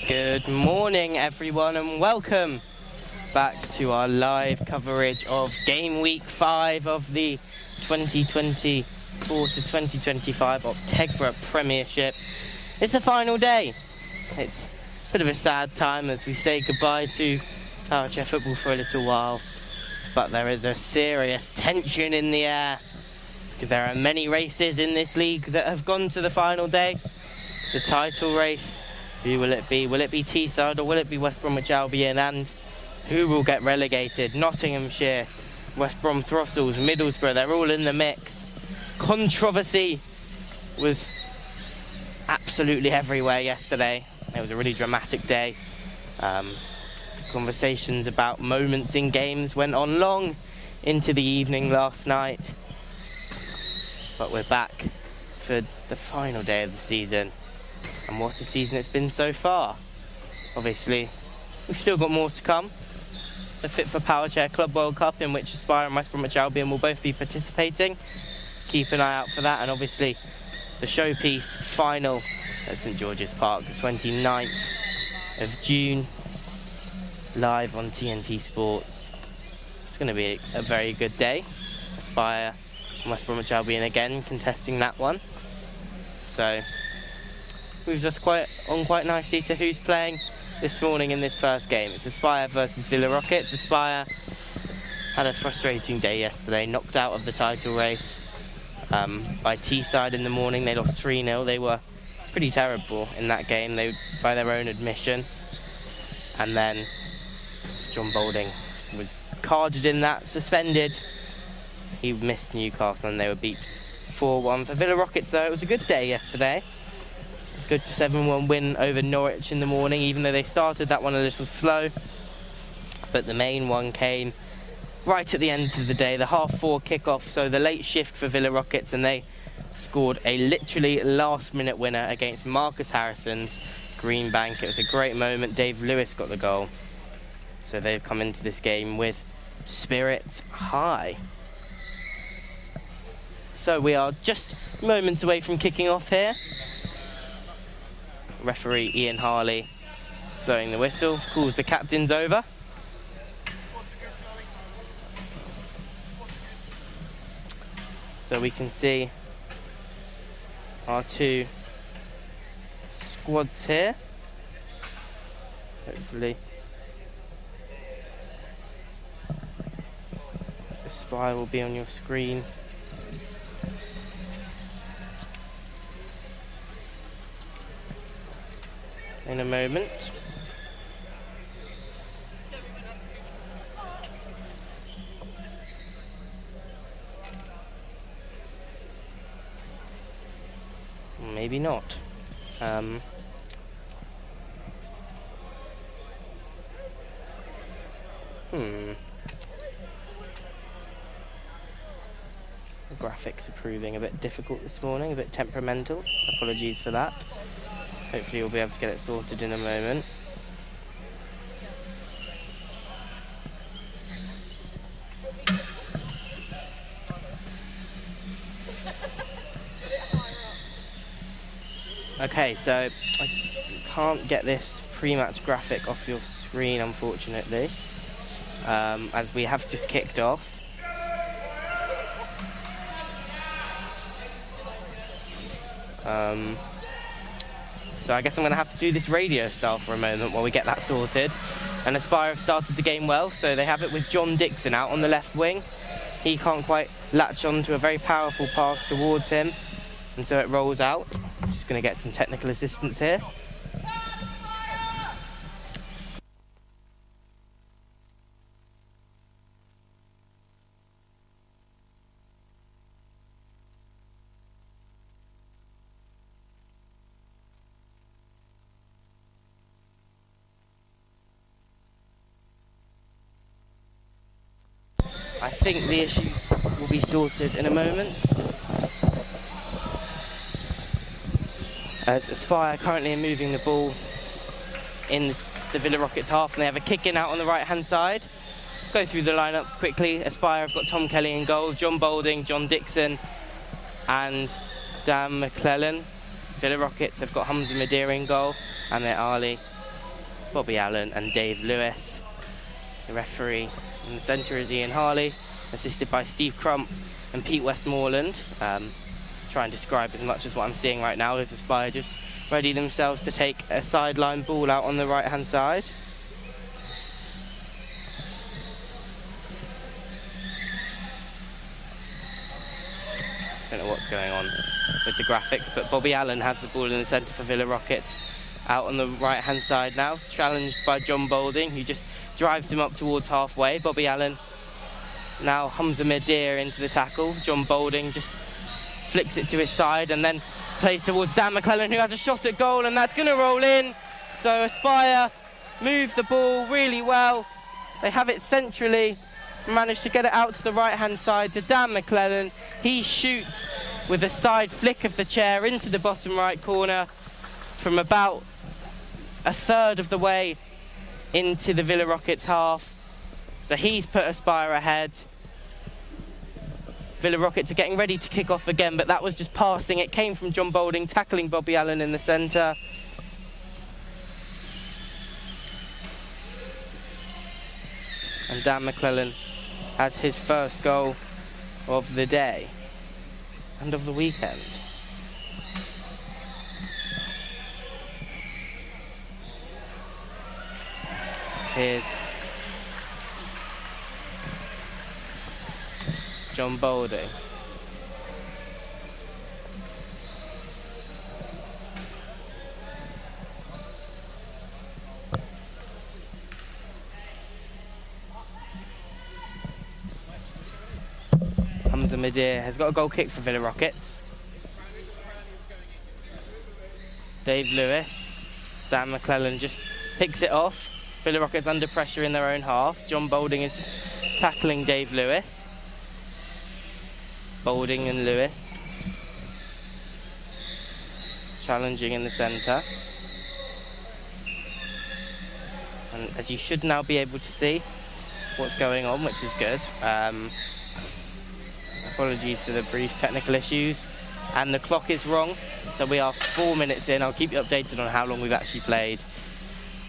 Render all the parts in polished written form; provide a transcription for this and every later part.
Good morning everyone and welcome back to our live coverage of game week 5 of the 2024 to 2025 Optegra Premiership. It's the final day. It's a bit of a sad time as we say goodbye to Power Chair football for a little while, but there is a serious tension in the air because there are many races in this league that have gone to the final day. The title race, who will it be? Will it be Teesside or will it be West Bromwich Albion? And who will get relegated? Nottinghamshire, West Brom Throssels, Middlesbrough, they're all in the mix. Controversy was absolutely everywhere yesterday. It was a really dramatic day. Conversations about moments in games went on long into the evening last night. But we're back for the final day of the season. And what a season it's been so far. Obviously, we've still got more to come. The Fit for Power Chair Club World Cup, in which Aspire and West Bromwich Albion will both be participating. Keep an eye out for that. And obviously, the showpiece final at St George's Park, the 29th of June, live on TNT Sports. It's going to be a very good day. Aspire and West Bromwich Albion again contesting that one. So moves us quite nicely to who's playing this morning in this first game. It's Aspire versus Villa Rockets. Aspire had a frustrating day yesterday, knocked out of the title race by Teesside in the morning. They lost 3-0. They were pretty terrible in that game, by their own admission. And then John Boulding was carded in that, suspended. He missed Newcastle and they were beat 4-1. For Villa Rockets though, it was a good day yesterday. Good 7-1 win over Norwich in the morning, even though they started that one a little slow. But the main one came right at the end of the day, the half-4 kickoff, so the late shift for Villa Rockets, and they scored a literally last-minute winner against Marcus Harrison's Green Bank. It was a great moment. Dave Lewis got the goal. So they've come into this game with spirits high. So we are just moments away from kicking off here. Referee Ian Harley blowing the whistle, calls the captains over. So we can see our two squads here. Hopefully the spy will be on your screen. In a moment. Maybe not. The graphics are proving a bit difficult this morning, a bit temperamental. Apologies for that. Hopefully we'll be able to get it sorted in a moment. Okay, so I can't get this pre-match graphic off your screen, unfortunately, as we have just kicked off. So I guess I'm going to have to do this radio style for a moment while we get that sorted. And Aspire have started the game well, so they have it with John Dixon out on the left wing. He can't quite latch on to a very powerful pass towards him, and so it rolls out. Just going to get some technical assistance here. I think the issues will be sorted in a moment. As Aspire currently are moving the ball in the Villa Rockets half, and they have a kick in out on the right hand side. Go through the lineups quickly. Aspire have got Tom Kelly in goal, John Boulding, John Dixon and Dan McClellan. Villa Rockets have got Hamza Madeira in goal, Amit Ali, Bobby Allen and Dave Lewis. The referee in the centre is Ian Harley, assisted by Steve Crump and Pete Westmoreland. Try and describe as much as what I'm seeing right now as Aspire just ready themselves to take a sideline ball out on the right hand side. Don't know what's going on with the graphics, but Bobby Allen has the ball in the centre for Villa Rockets. Out on the right hand side now, challenged by John Boulding, who just drives him up towards halfway. Bobby Allen now hums a mid-ear into the tackle. John Boulding just flicks it to his side and then plays towards Dan McClellan, who has a shot at goal, and that's going to roll in. So Aspire move the ball really well. They have it centrally, managed to get it out to the right hand side to Dan McClellan. He shoots with a side flick of the chair into the bottom right corner from about a third of the way into the Villa Rockets half. So he's put Aspire ahead. Villa Rockets are getting ready to kick off again, but that was just passing. It came from John Boulding, tackling Bobby Allen in the centre. And Dan McClellan has his first goal of the day and of the weekend. Here's John Boulding. Hamza Midir has got a goal kick for Villa Rockets. Dave Lewis. Dan McClellan just picks it off. Villa Rockets under pressure in their own half. John Boulding is just tackling Dave Lewis. Boulding and Lewis challenging in the centre. And as you should now be able to see what's going on, which is good. Apologies for the brief technical issues. And the clock is wrong, so we are 4 minutes in. I'll keep you updated on how long we've actually played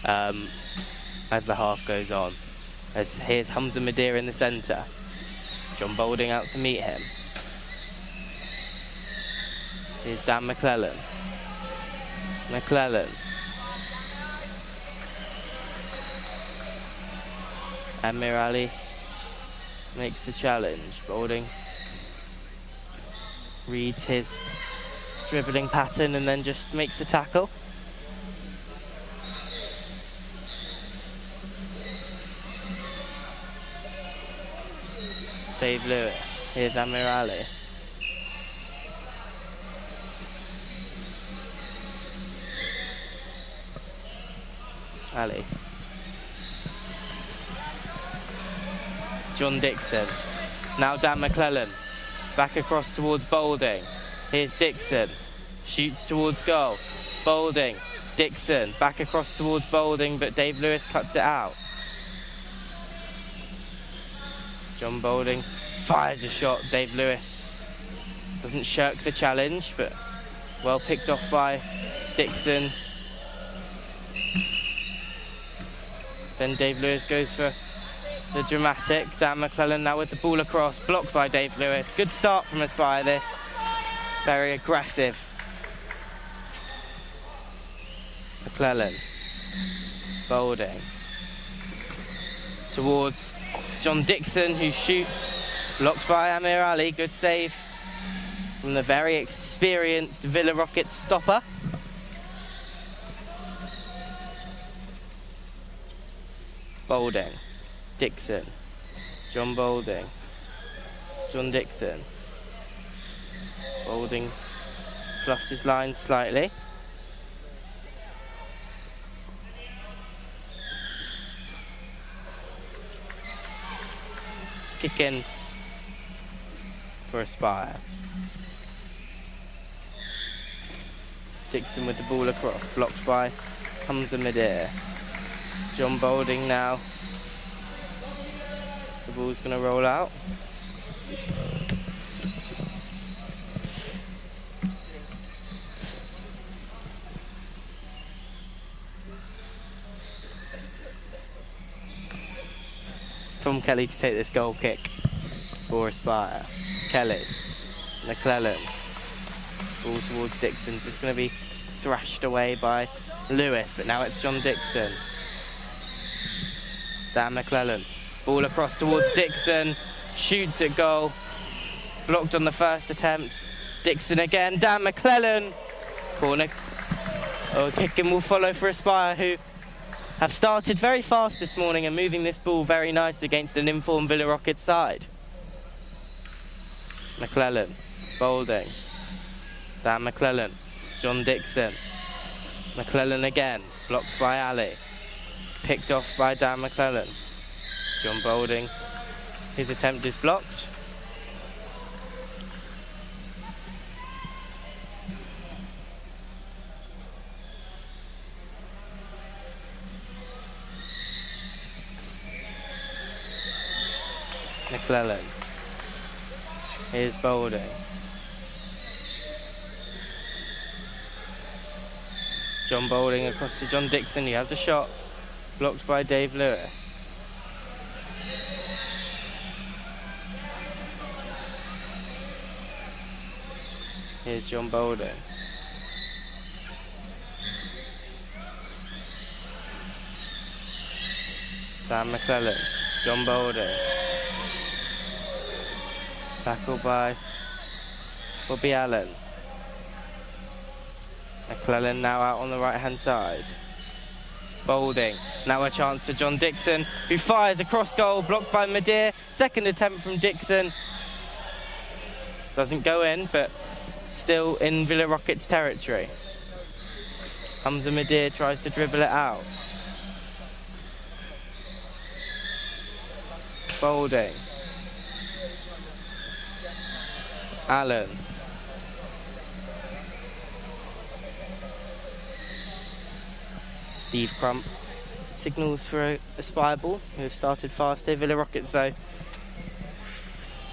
as the half goes on. As here's Hamza Midir in the centre. John Boulding out to meet him. Here's Dan McClellan. McClellan. Amir Ali makes the challenge. Boulding reads his dribbling pattern and then just makes the tackle. Dave Lewis. Here's Amir Ali. Ali. John Dixon. Now Dan McClellan. Back across towards Boulding. Here's Dixon. Shoots towards goal. Boulding. Dixon. Back across towards Boulding, but Dave Lewis cuts it out. John Boulding fires a shot. Dave Lewis doesn't shirk the challenge, but well picked off by Dixon. Then Dave Lewis goes for the dramatic. Dan McClellan now with the ball across, blocked by Dave Lewis. Good start from Aspire this. Very aggressive. McClellan. Boulding. Towards John Dixon, who shoots. Blocked by Amir Ali. Good save from the very experienced Villa Rockets stopper. Boulding. Dixon. John Boulding. John Dixon. Boulding fluffs his line slightly. Kick in for Aspire. Dixon with the ball across, blocked by Hamza Midir. John Boulding now. The ball's going to roll out. Tom Kelly to take this goal kick for Aspire. Kelly, McClellan, ball towards Dixon. It's just going to be thrashed away by Lewis, but now it's John Dixon. Dan McClellan, ball across towards Dixon, shoots at goal, blocked on the first attempt. Dixon again, Dan McClellan, corner. Kicking will follow for Aspire, who have started very fast this morning and moving this ball very nice against an informed Villa Rockets side. McClellan, Boulding, Dan McClellan, John Dixon, McClellan again, blocked by Ali, picked off by Dan McClellan. John Boulding, his attempt is blocked. McClellan, here's Boulding. John Boulding across to John Dixon, he has a shot, blocked by Dave Lewis. Here's John Boulding. Dan McClellan, John Boulding. Tackled by Bobby Allen. McClellan now out on the right-hand side. Boulding, now a chance for John Dixon, who fires across goal, blocked by Madeir. Second attempt from Dixon. Doesn't go in, but still in Villa Rockets territory. Hamza Madeir tries to dribble it out. Boulding. Allen. Steve Crump signals for a spy ball, who has started fast here. Villa Rockets, though,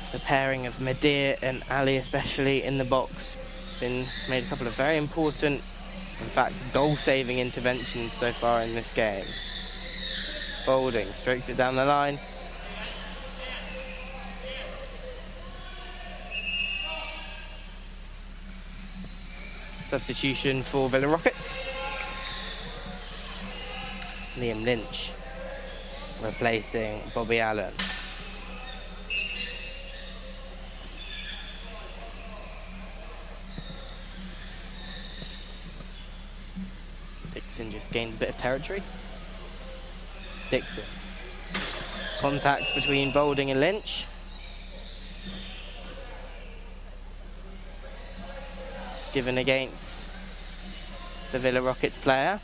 it's the pairing of Madeir and Ali, especially in the box, been made a couple of very important, in fact, goal-saving interventions so far in this game. Boulding strokes it down the line. Substitution for Villa Rockets. Liam Lynch replacing Bobby Allen. Dixon just gains a bit of territory. Dixon. Contact between Boulding and Lynch. Given against the Villa Rockets player.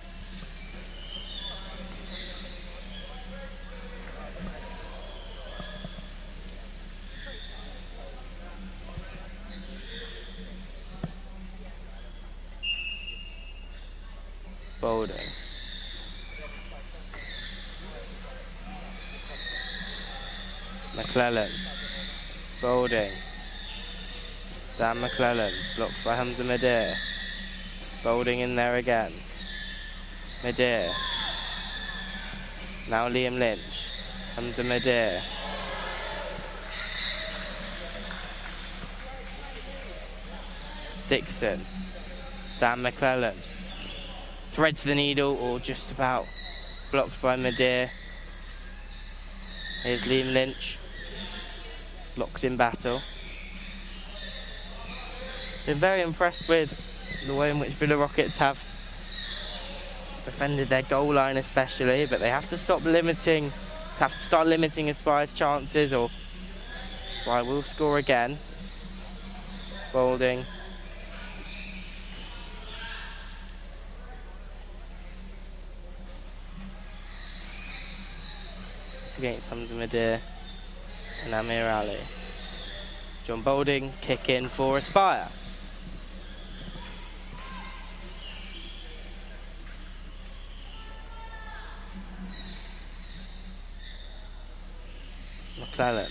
Boulding. McClellan. Boulding. Dan McClellan, blocked by Hamza Madeir. Boulding in there again. Madeir. Now Liam Lynch. Hamza Madeir. Dixon. Dan McClellan. Threads the needle, or just about, blocked by Madeir. Here's Liam Lynch. Locked in battle. Been very impressed with the way in which Villa Rockets have defended their goal line especially, but they have to start limiting Aspire's chances, or Aspire will score again. Boulding. Against Hamza Madeir and Amir Ali. John Boulding, kick in for Aspire. McClellan.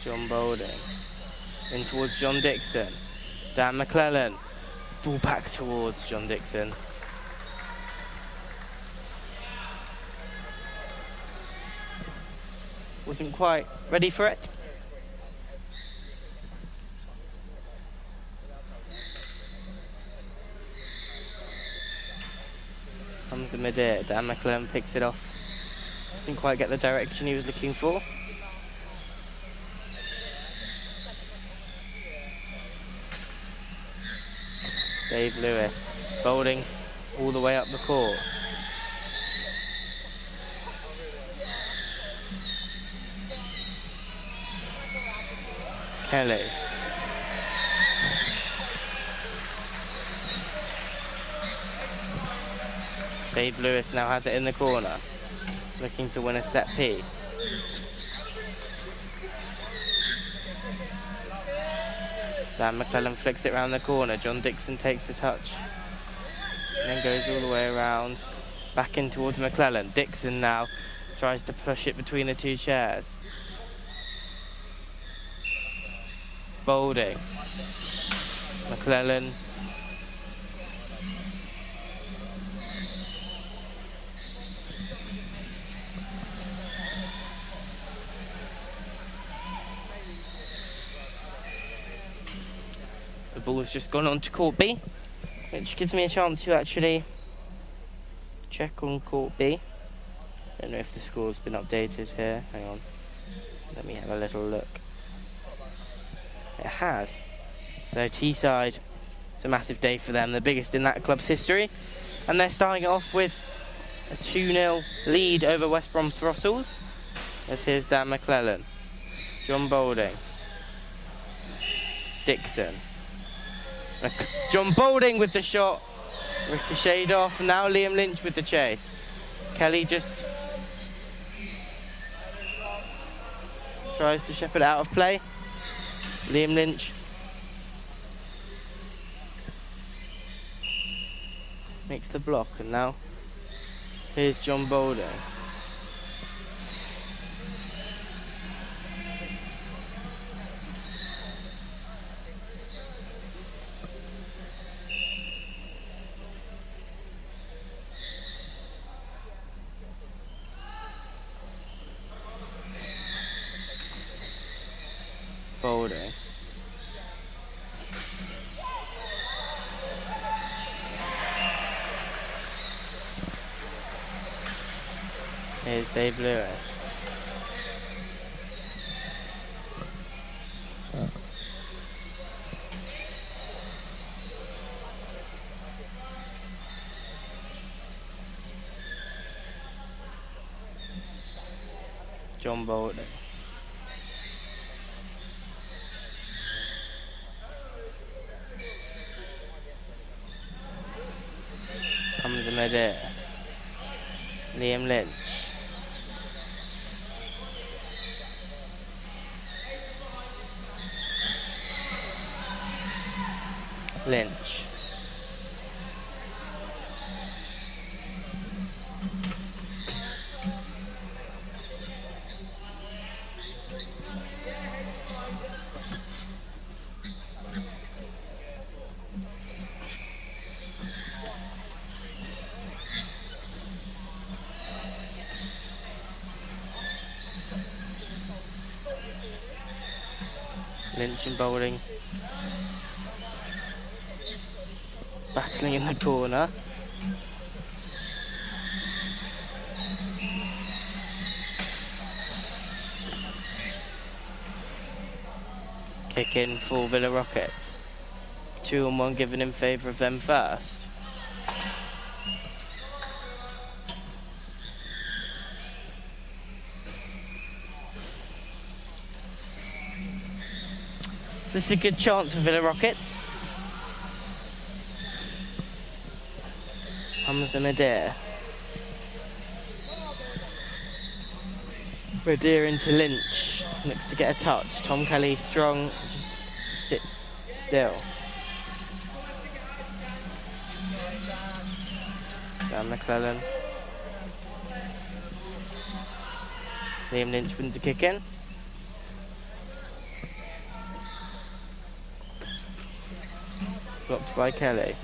John Boulding. In towards John Dixon. Dan McClellan. Ball back towards John Dixon. wasn't quite ready for it. Comes the mid-air. Dan McClellan picks it off. Doesn't quite get the direction he was looking for. Dave Lewis bowling all the way up the court. Kelly. Dave Lewis now has it in the corner, looking to win a set piece. Dan McClellan flicks it round the corner. John Dixon takes the touch and then goes all the way around, back in towards McClellan. Dixon now tries to push it between the two chairs. Boulding. McClellan. The ball's just gone on to court B, which gives me a chance to actually check on court B. Don't know if the score's been updated here. Hang on. Let me have a little look. It has. So Teesside, it's a massive day for them, the biggest in that club's history. And they're starting off with a 2-0 lead over West Brom Throssels. As here's Dan McClellan. John Boulding. Dixon. John Boulding with the shot. Ricocheted off. Now Liam Lynch with the chase. Kelly just tries to shepherd out of play. Liam Lynch makes the block, and now here's John Boulding. Boulding. Here's Dave Lewis. John Boulding. Comes in mid-air. Liam Lynch. Lynch. Lynch and Boulding battling in the corner. Kick in for Villa Rockets. 2-on-1 given in favour of them first. This is a good chance for Villa Rockets. Comes the Medea. Medea into Lynch. Looks to get a touch. Tom Kelly strong, just sits still. Dan McClellan. Liam Lynch wins a kick in. Blocked by Kelly.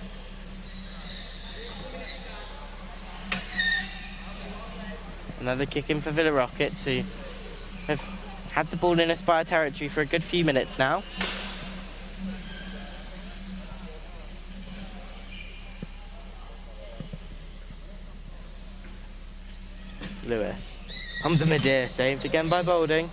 Another kick in for Villa Rockets, who They've had the ball in Aspire territory for a good few minutes now. Lewis. Hamza Midir saved again by Boulding.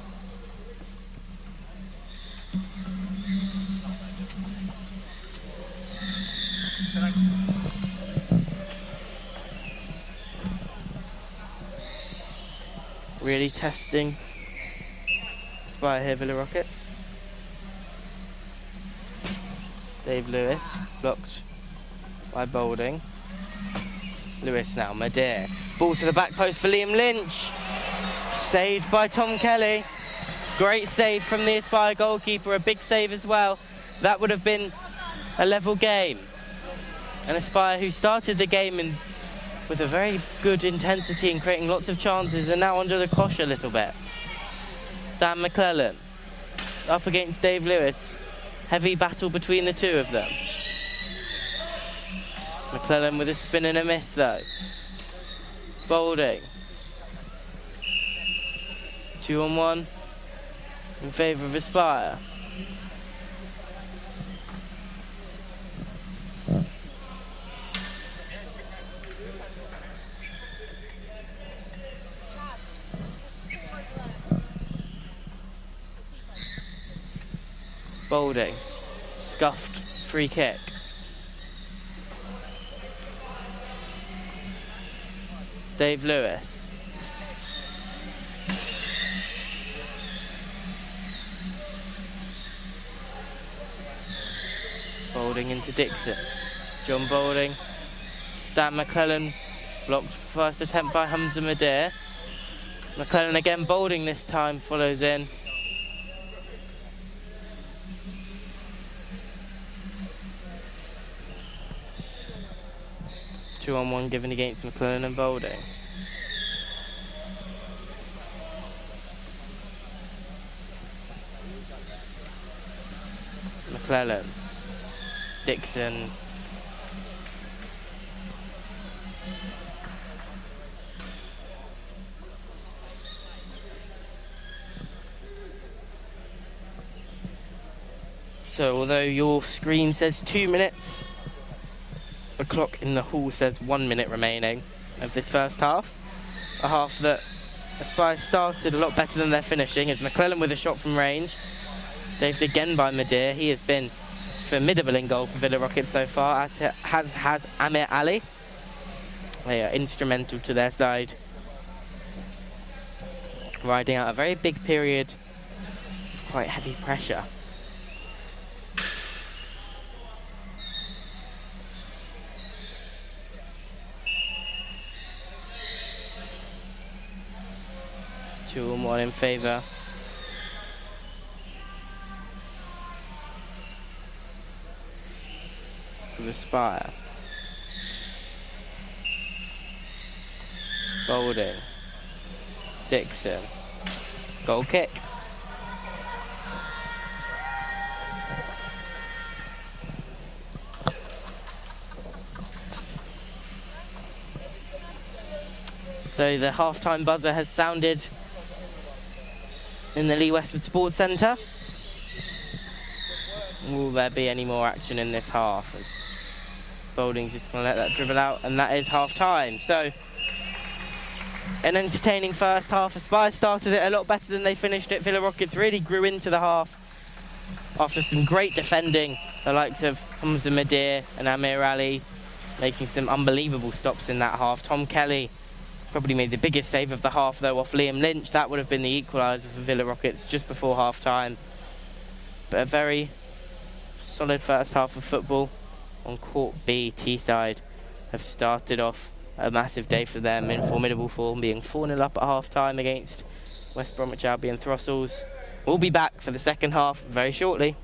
Really testing Aspire here, Villa Rockets. Dave Lewis, blocked by Boulding. Lewis now, Midir. Ball to the back post for Liam Lynch. Saved by Tom Kelly. Great save from the Aspire goalkeeper, a big save as well. That would have been a level game. And Aspire, who started the game with a very good intensity and creating lots of chances, are now under the cosh a little bit. Dan McClellan up against Dave Lewis. Heavy battle between the two of them. McClellan with a spin and a miss though. Boulding. 2-on-1 in favour of Aspire. Boulding. Scuffed free kick. Dave Lewis. Boulding into Dixon. John Boulding. Dan McClellan blocked first attempt by Hamza Midir. McClellan again, Boulding this time follows in. Two-on-one given against McClellan and Boulding. McClellan. Dixon. So although your screen says 2 minutes, the clock in the hall says 1 minute remaining of this first half. A half that Aspire started a lot better than they're finishing, as McClellan with a shot from range. Saved again by Midir. He has been formidable in goal for Villa Rockets so far, as has Amir Ali. They are instrumental to their side, riding out a very big period of quite heavy pressure. Two and one in favour of Aspire. Boulding. Dixon. Goal kick. So the half-time buzzer has sounded in the Lee Westwood Sports Centre. Will there be any more action in this half? As Boulding's just going to let that dribble out, and that is half-time. So an entertaining first half. Aspire started it a lot better than they finished it. Villa Rockets really grew into the half after some great defending. The likes of Hamza Midir and Amir Ali making some unbelievable stops in that half. Tom Kelly probably made the biggest save of the half though off Liam Lynch. That would have been the equaliser for Villa Rockets just before half-time. But a very solid first half of football on Court B. Teesside have started off a massive day for them in formidable form, being 4-0 up at half-time against West Bromwich Albion Throstles. We'll be back for the second half very shortly.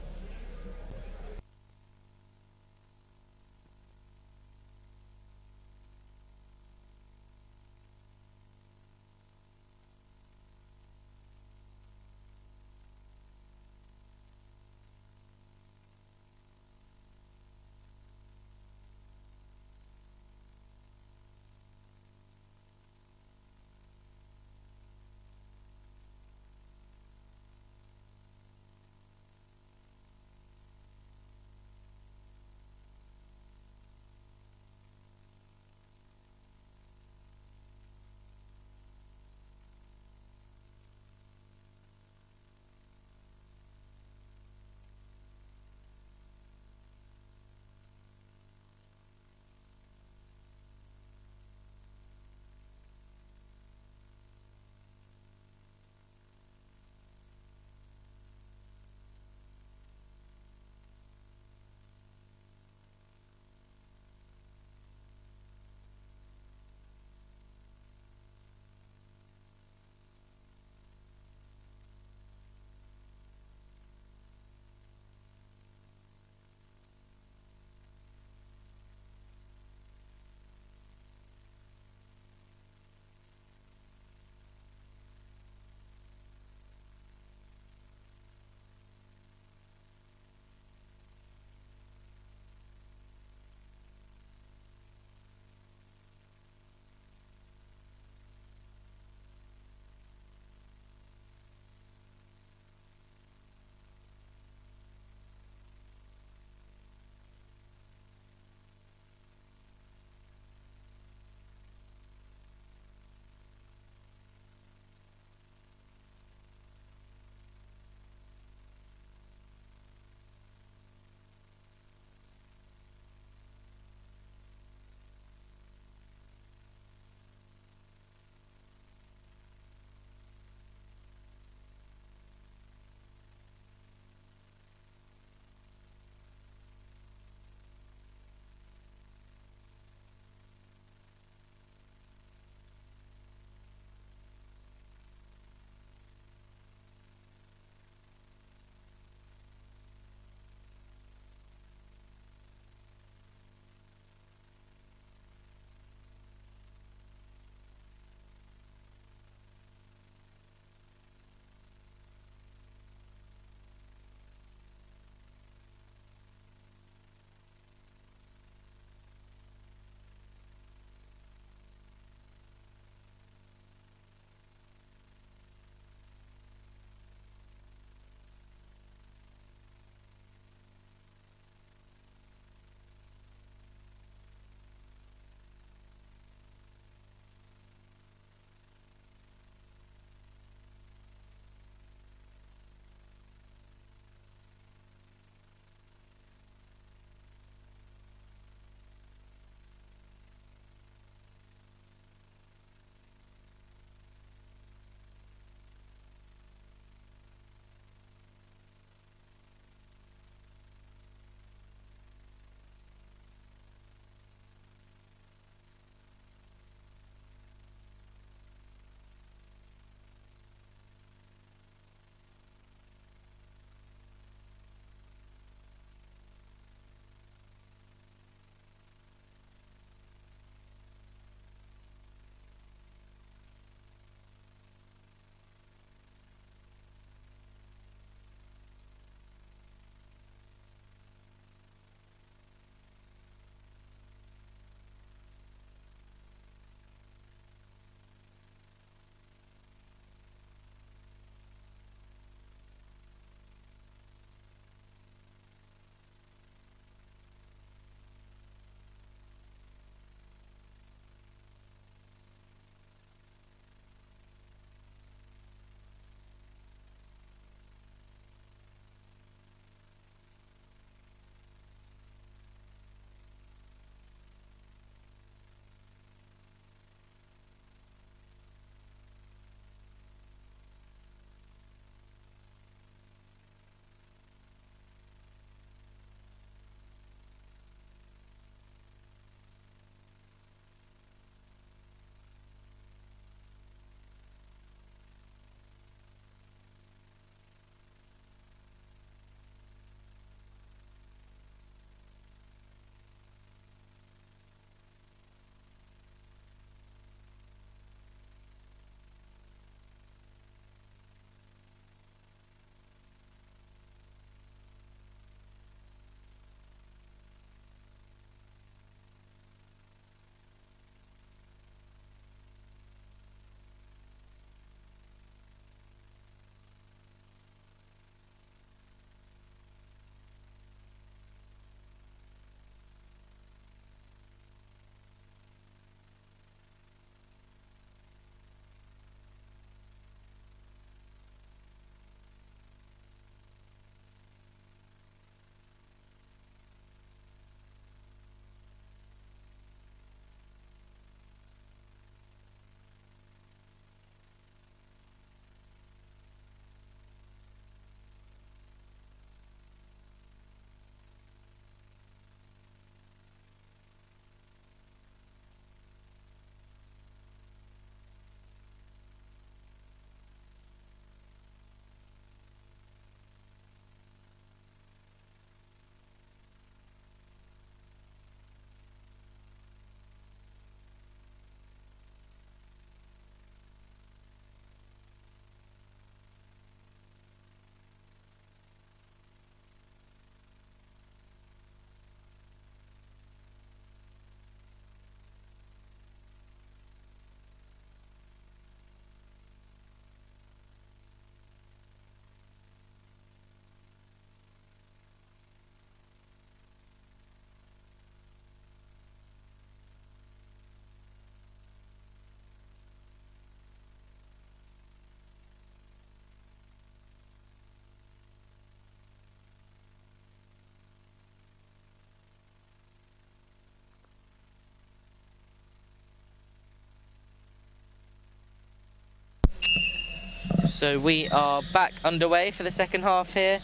So we are back underway for the second half here.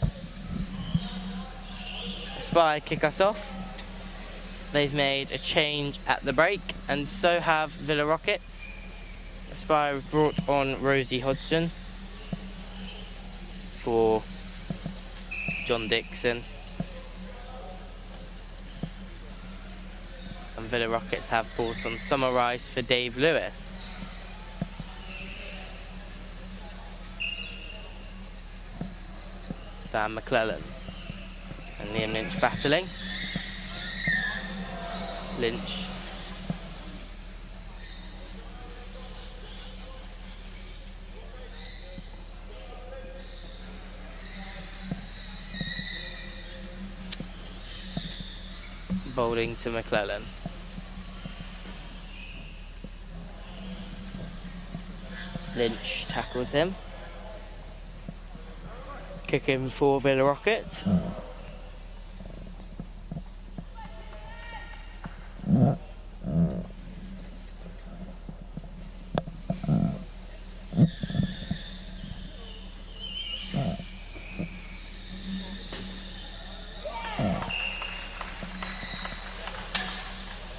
Spy kick us off. They've made a change at the break, and so have Villa Rockets. Spy have brought on Rosie Hodgson for John Dixon. And Villa Rockets have brought on Summer Rice for Dave Lewis. Dan McClellan and Liam Lynch battling. Lynch. Bowling to McClellan. Lynch tackles him. Kick him for Villa Rockets.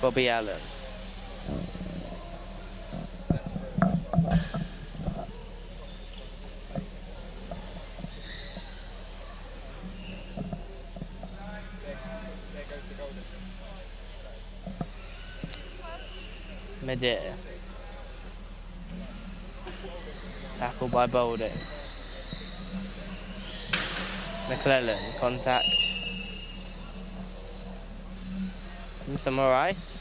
Bobby Allen. Medea. Tackle by Boulding. McClellan, contact from Summer Rice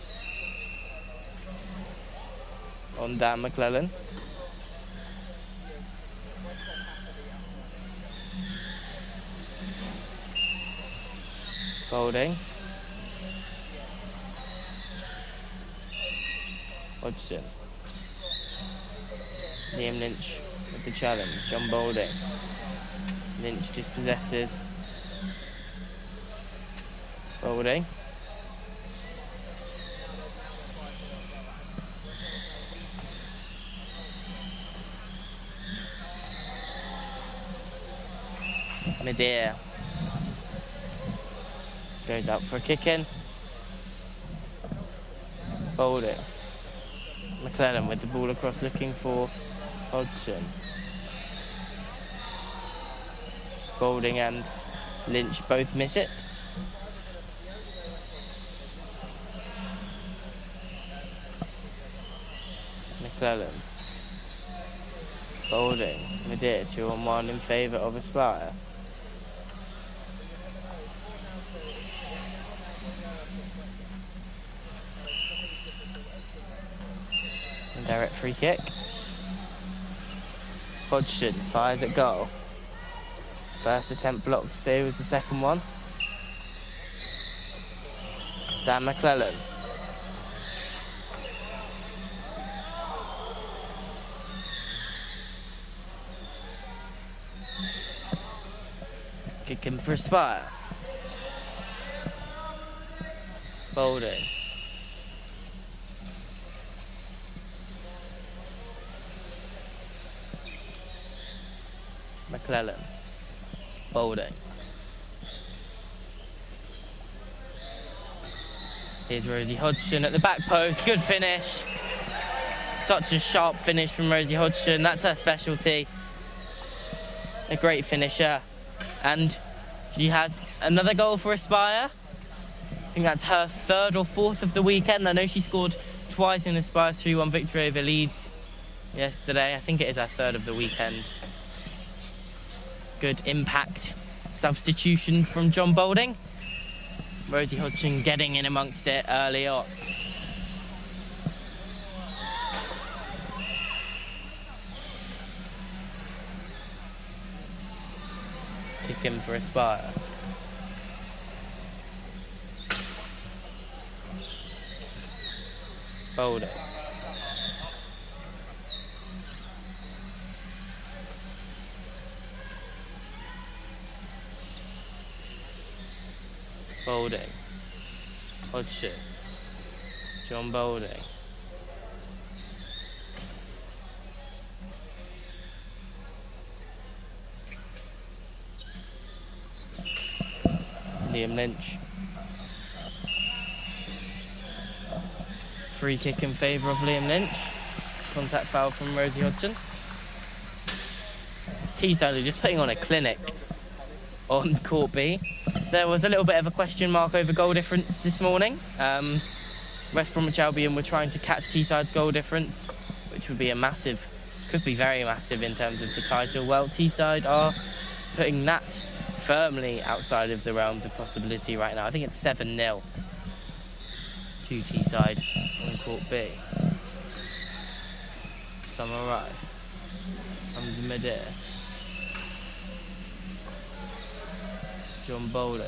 on Dan McClellan. Boulding. Hodgson. Liam Lynch with the challenge. John Boulding. Lynch dispossesses. Boulding. Medea goes up for a kick in. Boulding. McClellan with the ball across looking for Hodgson. Boulding and Lynch both miss it. McClellan. Boulding. Medea 2-on-1 in favour of Aspire. Direct free kick. Hodgson fires at goal. First attempt blocked, so it was the second one. Dan McClellan. Kick him for Aspire. Boulding. McClellan. Boulding. Here's Rosie Hodgson at the back post. Good finish. Such a sharp finish from Rosie Hodgson. That's her specialty. A great finisher. And she has another goal for Aspire. I think that's her third or fourth of the weekend. I know she scored twice in Aspire's 3-1 victory over Leeds yesterday. I think it is her third of the weekend. Good impact substitution from John Boulding. Rosie Hodgson getting in amongst it early on. Kick in for Aspire. Boulding. Boulding. Hodgson. John Boulding. Liam Lynch. Free kick in favour of Liam Lynch. Contact foul from Rosie Hodgson. It's Teesside just putting on a clinic on Court B. There was a little bit of a question mark over goal difference this morning. West Bromwich Albion were trying to catch Teesside's goal difference, which would be a massive, could be very massive in terms of the title. Well, Teesside are putting that firmly outside of the realms of possibility right now. I think it's 7-0 to Teesside on Court B. Summer Rice. Hamza Midir. John Bowling.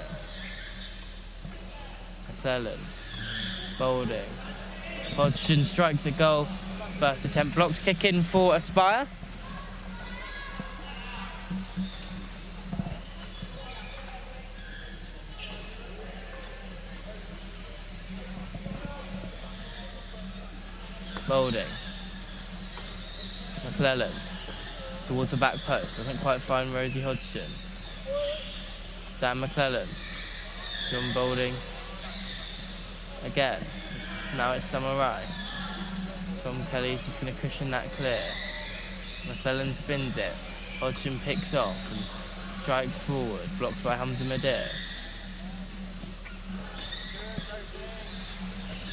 McClellan. Bowling. Hodgson strikes a goal. First attempt blocked. Kick in for Aspire. Bowling. McClellan towards the back post. Doesn't quite find Rosie Hodgson. Dan McClellan. John Bowling. Again. Now it's Summer Rice. Tom Kelly's just going to cushion that clear. McClellan spins it. Hodgson picks off and strikes forward. Blocked by Hamza Midir.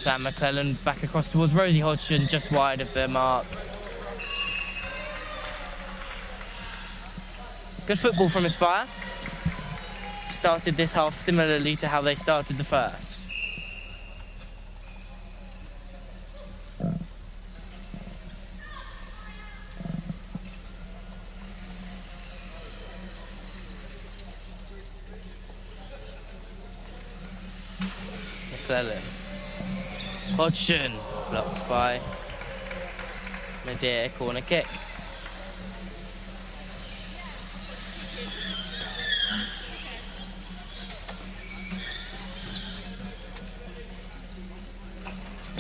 Dan McClellan back across towards Rosie Hodgson, just wide of the mark. Good football from Aspire. Started this half similarly to how they started the first. McClellan. Hodgson, blocked by Midir, corner kick.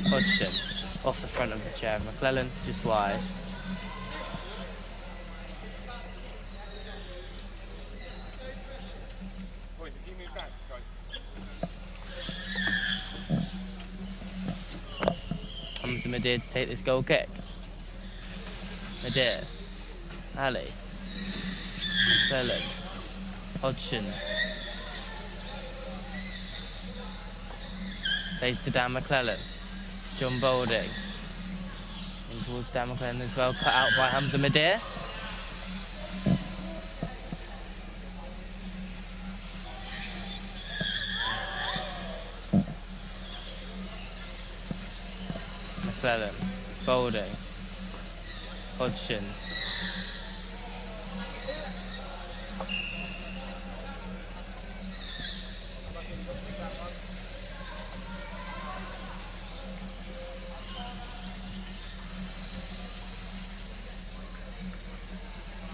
Hodgson, off the front of the chair. McClellan, just wide. Hamza Midir to take this goal kick. Midir. Ali. McClellan. Hodgson. Plays to Dan McClellan. John Bowling. In towards Dan McClellan as well. Cut out by Hamza Midir. McClellan. Bowling. Hodgson.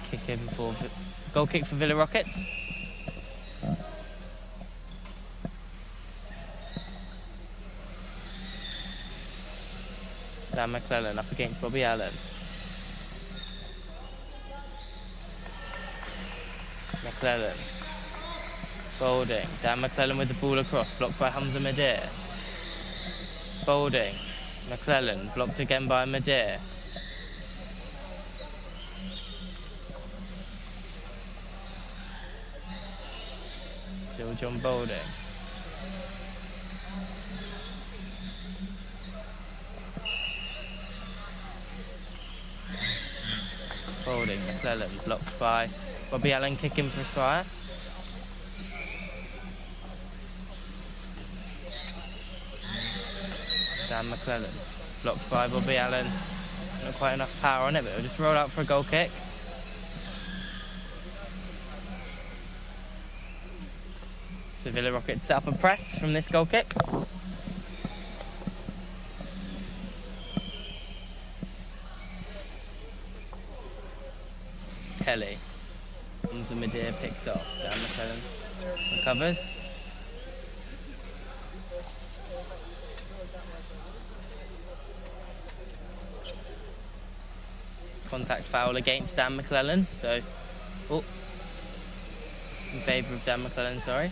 Kick in for goal kick for Villa Rockets. Dan McClellan up against Bobby Allen. McClellan. Bowling. Dan McClellan with the ball across, blocked by Hamza Midir. Bowling. McClellan, blocked again by Midir. Still John Bowling. Bowling, McClellan, blocked by Bobby Allen, kicking for Aspire. Dan McClellan, blocked by Bobby Allen. Not quite enough power on it, but it'll just roll out for a goal kick. So Villa Rockets set up a press from this goal kick. Kelly. Hamza Midir picks off. Dan McClellan recovers. Contact foul against Dan McClellan, so in favour of Dan McClellan, sorry.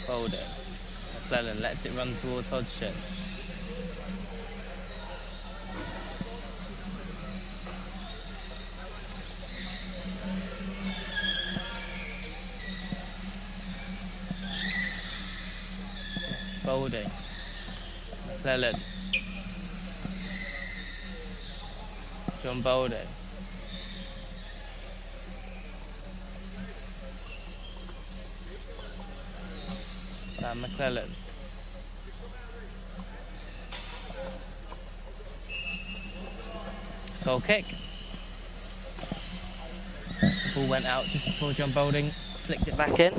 Folding. McClellan lets it run towards Hodgson. Folding. McClellan. John Bowden. Dan McClellan. Goal kick. The ball went out just before John Bowden flicked it back in.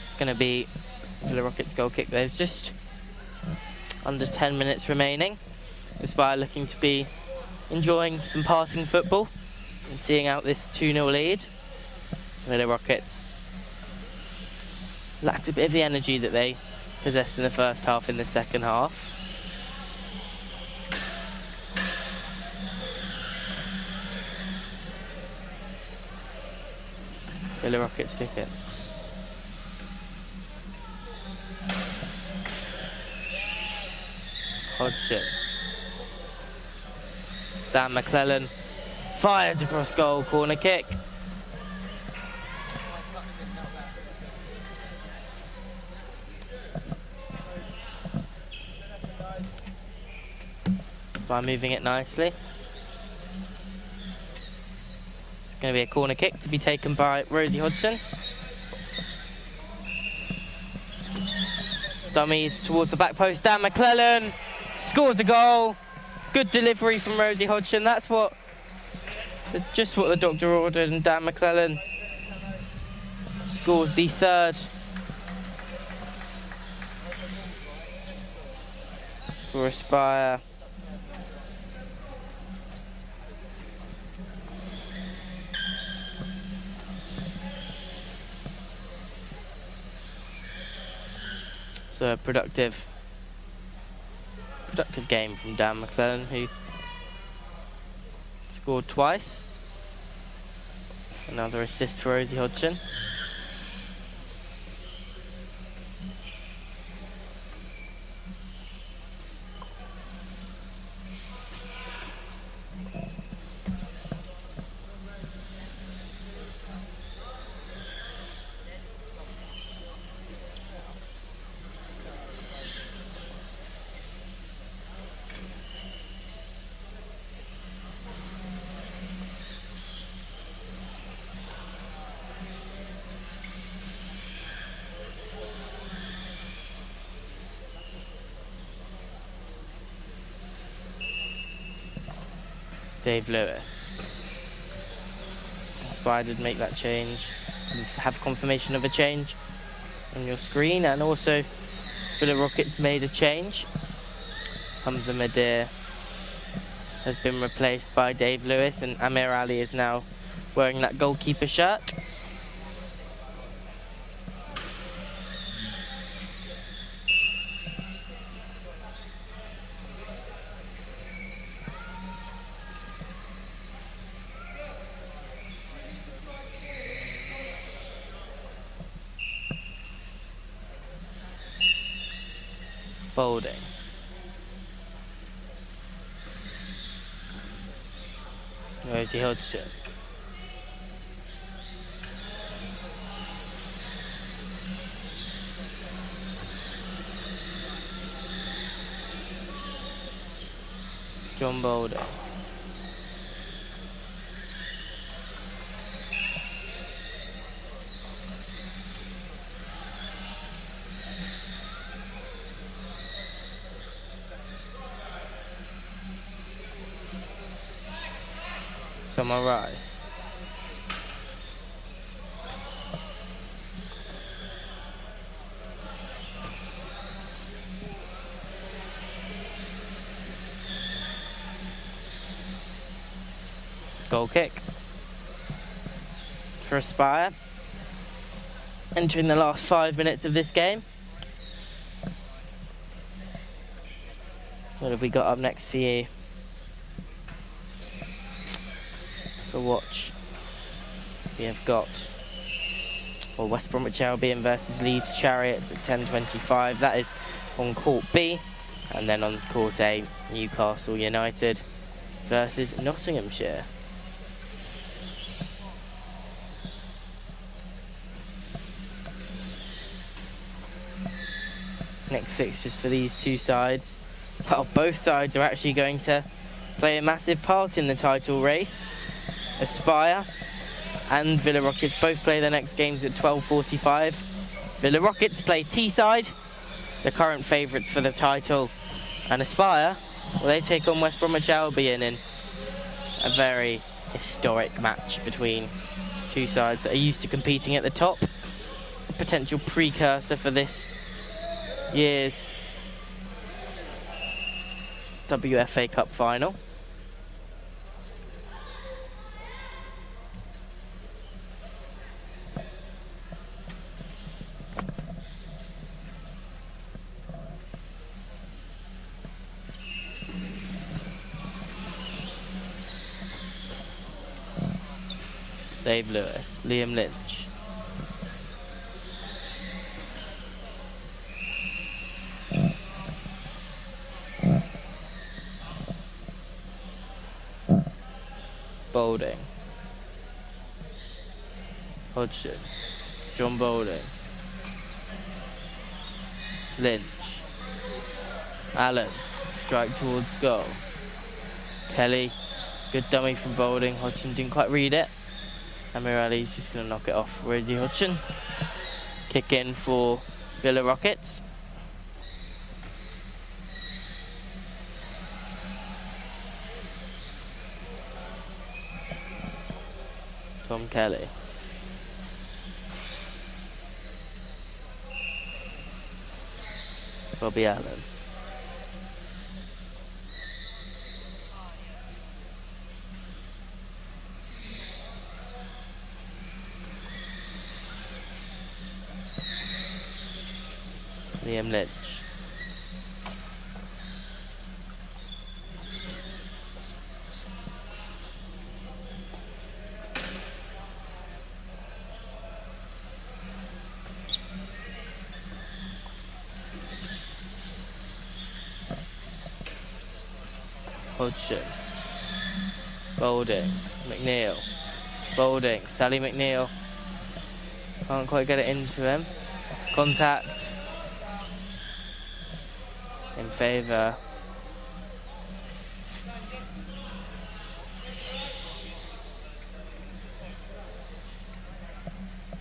It's going to be Villa Rockets goal kick. There's just under 10 minutes remaining. Aspire looking to be enjoying some passing football and seeing out this 2-0 lead. Villa Rockets lacked a bit of the energy that they possessed in the first half in the second half. Villa Rockets kick it. Hodgson. Dan McClellan fires across goal, corner kick. By moving it nicely. It's going to be a corner kick to be taken by Rosie Hodgson. Dummies towards the back post. Dan McClellan scores a goal. Good delivery from Rosie Hodgson. That's just what the doctor ordered, and Dan McClellan scores the third for Aspire. So a productive game from Dan McClellan, who scored twice. Another assist for Rosie Hodgson. Dave Lewis. Aspire did make that change. You have confirmation of a change on your screen, and also Villa Rockets made a change. Hamza Madir has been replaced by Dave Lewis, and Amir Ali is now wearing that goalkeeper shirt. Folding. Rosie Hodgson. John Bowden. Summer Rice. Goal kick for Aspire. Entering the last 5 minutes of this game. What have we got up next for you to watch? We have got or West Bromwich Albion versus Leeds Chariots at 10:25. That is on Court B. And then on Court A, Newcastle United versus Nottinghamshire. Next fixtures for these two sides. Well, both sides are actually going to play a massive part in the title race. Aspire and Villa Rockets both play their next games at 12:45. Villa Rockets play Teesside, the current favourites for the title, and Aspire, well, they take on West Bromwich Albion in a very historic match between two sides that are used to competing at the top. A potential precursor for this year's WFA Cup final. Dave Lewis, Liam Lynch. Boulding. Hodgson. John Boulding. Lynch. Allen. Strike towards goal. Kelly. Good dummy from Boulding. Hodgson didn't quite read it. Amir Ali's just going to knock it off. Rosie Hodgson. Kick in for Villa Rockets. Tom Kelly. Bobby Allen. Liam Lynch. Hodgson. Boulding. McNeil. Boulding. Sally McNeil. Can't quite get it into him. Contact. In favour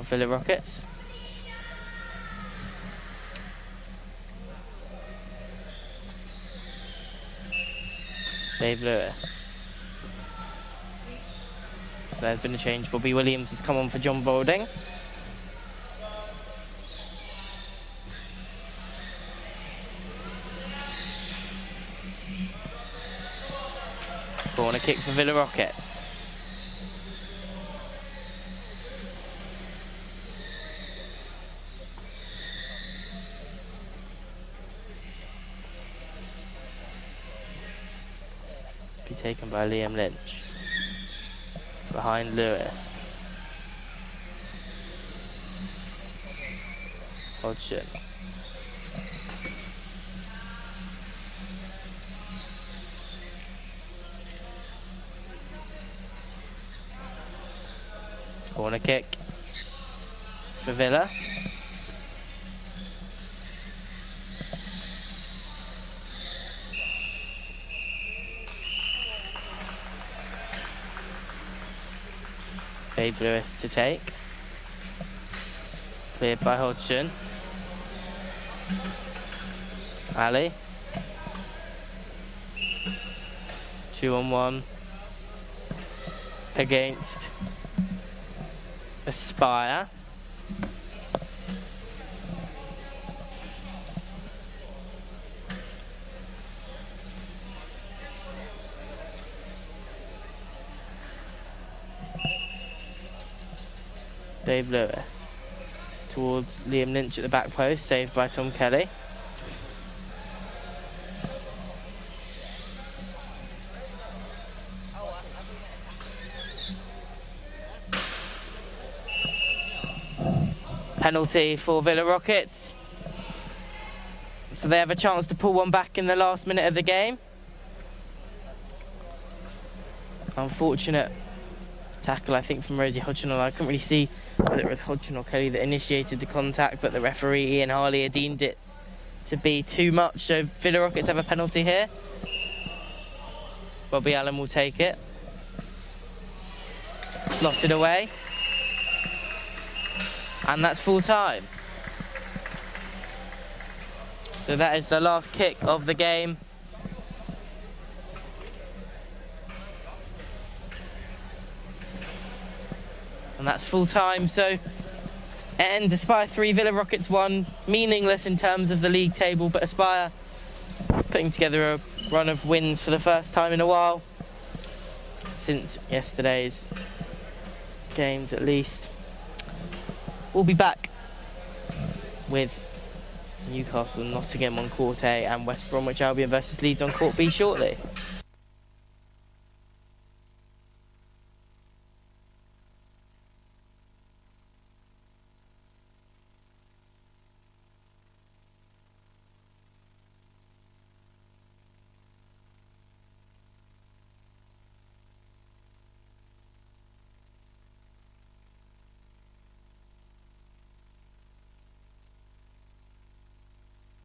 of Villa Rockets. Dave Lewis. So there's been a change. Bobby Williams has come on for John Boulding. Corner kick for Villa Rockets. Be taken by Liam Lynch. Behind Lewis. Hodgson. Corner kick for Villa. Dave Lewis to take. Cleared by Hodgson. Ali. 2-on-1 against Aspire. Dave Lewis towards Liam Lynch at the back post, saved by Tom Kelly. Penalty for Villa Rockets. So they have a chance to pull one back in the last minute of the game. Unfortunate tackle, I think, from Rosie Hodgson. I couldn't really see whether it was Hodgson or Kelly that initiated the contact, but the referee, Ian Harley, had deemed it to be too much. So Villa Rockets have a penalty here. Bobby Allen will take it. Slotted away. And that's full time. So that is the last kick of the game. And that's full time. So it ends Aspire 3, Villa Rockets 1. Meaningless in terms of the league table, but Aspire putting together a run of wins for the first time in a while. Since yesterday's games, at least. We'll be back with Newcastle, Nottingham on Court A and West Bromwich Albion versus Leeds on Court B shortly.